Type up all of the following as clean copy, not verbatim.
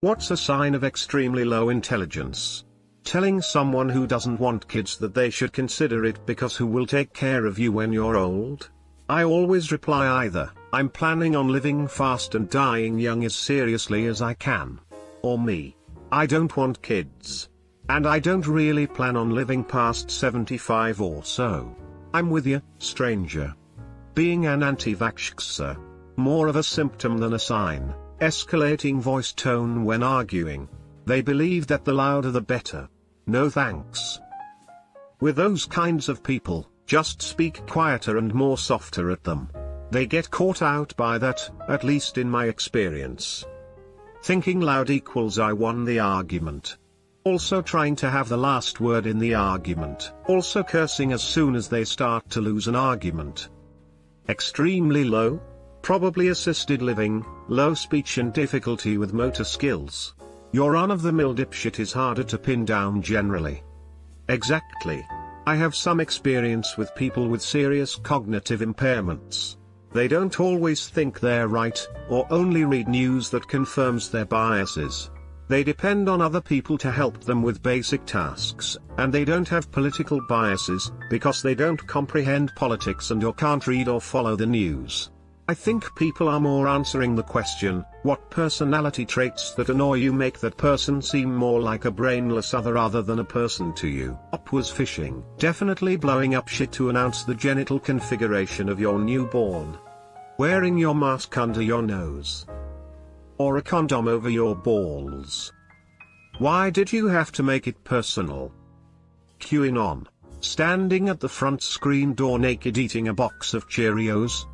What's a sign of extremely low intelligence? Telling someone who doesn't want kids that they should consider it because who will take care of you when you're old? I always reply either, I'm planning on living fast and dying young as seriously as I can. Or me. I don't want kids. And I don't really plan on living past 75 or so. I'm with you, stranger. Being an anti-vaxxer. More of a symptom than a sign. Escalating voice tone when arguing. They believe that the louder the better. No thanks. With those kinds of people, just speak quieter and more softer at them. They get caught out by that, at least in my experience. Thinking loud equals I won the argument. Also trying to have the last word in the argument. Also cursing as soon as they start to lose an argument. Extremely low? Probably assisted living, low speech and difficulty with motor skills. Your run-of-the-mill dipshit is harder to pin down generally. Exactly. I have some experience with people with serious cognitive impairments. They don't always think they're right, or only read news that confirms their biases. They depend on other people to help them with basic tasks, and they don't have political biases, because they don't comprehend politics and or can't read or follow the news. I think people are more answering the question, what personality traits that annoy you make that person seem more like a brainless other than a person to you. Up was fishing. Definitely blowing up shit to announce the genital configuration of your newborn. Wearing your mask under your nose. Or a condom over your balls. Why did you have to make it personal? QAnon. Standing at the front screen door naked eating a box of Cheerios.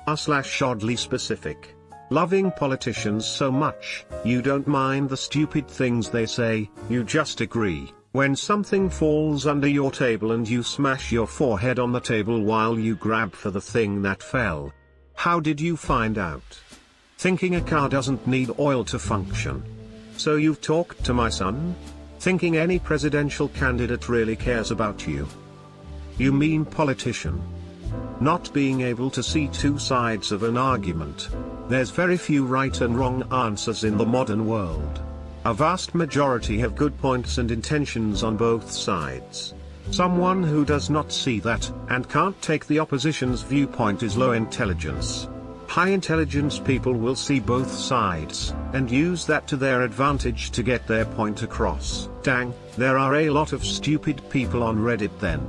/oddly specific. Loving politicians so much, you don't mind the stupid things they say, you just agree. When something falls under your table and you smash your forehead on the table while you grab for the thing that fell. How did you find out? Thinking a car doesn't need oil to function. So you've talked to my son? Thinking any presidential candidate really cares about you. You mean politician? Not being able to see two sides of an argument. There's very few right and wrong answers in the modern world. A vast majority have good points and intentions on both sides. Someone who does not see that, and can't take the opposition's viewpoint is low intelligence. High intelligence people will see both sides, and use that to their advantage to get their point across. Dang, there are a lot of stupid people on Reddit then.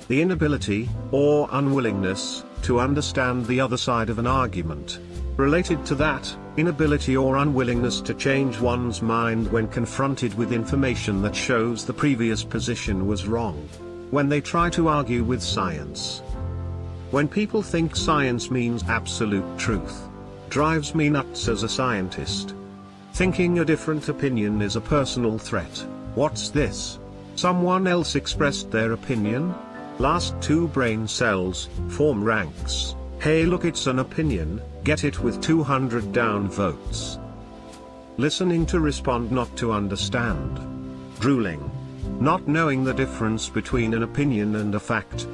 The inability, or unwillingness, to understand the other side of an argument. Related to that, inability or unwillingness to change one's mind when confronted with information that shows the previous position was wrong. When they try to argue with science. When people think science means absolute truth. Drives me nuts as a scientist. Thinking a different opinion is a personal threat. What's this? Someone else expressed their opinion? Last two brain cells, form ranks. Hey look, it's an opinion, get it with 200 down votes. Listening to respond, not to understand. Drooling. Not knowing the difference between an opinion and a fact.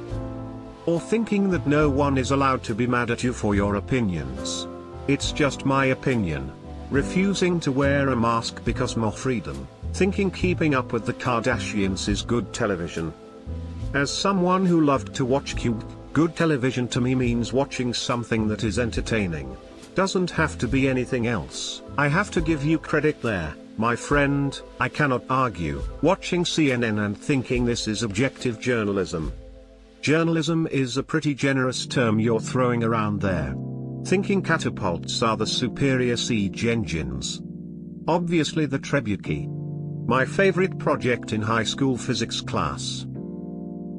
Or thinking that no one is allowed to be mad at you for your opinions. It's just my opinion. Refusing to wear a mask because more freedom. Thinking keeping up with the Kardashians is good television. As someone who loved to watch good television to me means watching something that is entertaining. Doesn't have to be anything else. I have to give you credit there, my friend. I cannot argue. Watching CNN and thinking this is objective journalism. Journalism is a pretty generous term you're throwing around there. Thinking catapults are the superior siege engines. Obviously the Trebuchet. My favorite project in high school physics class.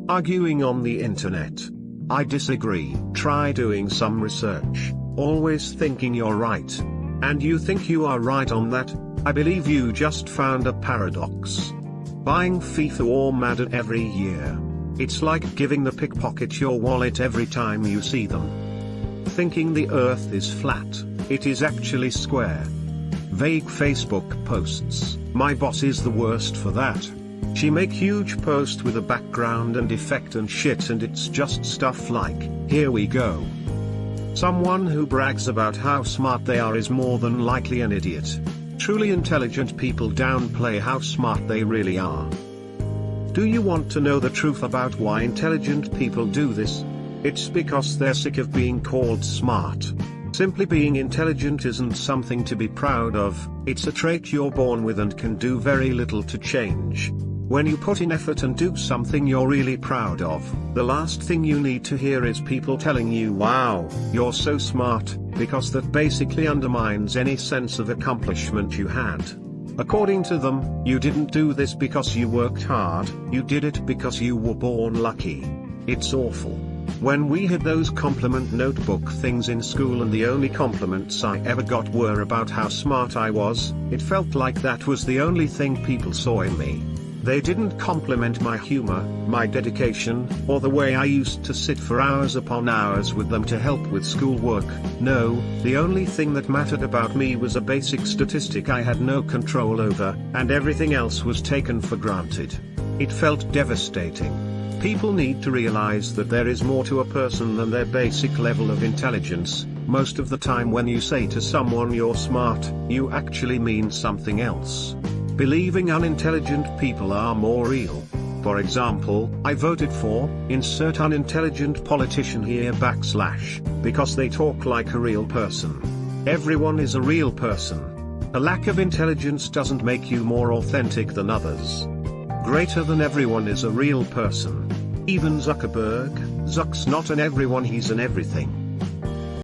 Arguing on the internet. I disagree. Try doing some research. Always thinking you're right. And you think you are right on that. I believe you just found a paradox. Buying FIFA or Madden every year. It's like giving the pickpocket your wallet every time you see them. Thinking the earth is flat. It is actually square. Vague Facebook posts. My boss is the worst for that. She make huge post with a background and effect and shit, and it's just stuff like, here we go. Someone who brags about how smart they are is more than likely an idiot. Truly intelligent people downplay how smart they really are. Do you want to know the truth about why intelligent people do this? It's because they're sick of being called smart. Simply being intelligent isn't something to be proud of, it's a trait you're born with and can do very little to change. When you put in effort and do something you're really proud of, the last thing you need to hear is people telling you, "Wow, you're so smart," because that basically undermines any sense of accomplishment you had. According to them, you didn't do this because you worked hard, you did it because you were born lucky. It's awful. When we had those compliment notebook things in school and the only compliments I ever got were about how smart I was, it felt like that was the only thing people saw in me. They didn't compliment my humor, my dedication, or the way I used to sit for hours upon hours with them to help with schoolwork. No, the only thing that mattered about me was a basic statistic I had no control over, and everything else was taken for granted. It felt devastating. People need to realize that there is more to a person than their basic level of intelligence. Most of the time when you say to someone you're smart, you actually mean something else. Believing unintelligent people are more real. For example, I voted for, insert unintelligent politician here / because they talk like a real person. Everyone is a real person. A lack of intelligence doesn't make you more authentic than others. Greater than everyone is a real person. Even Zuckerberg, Zuck's not an everyone, he's an everything.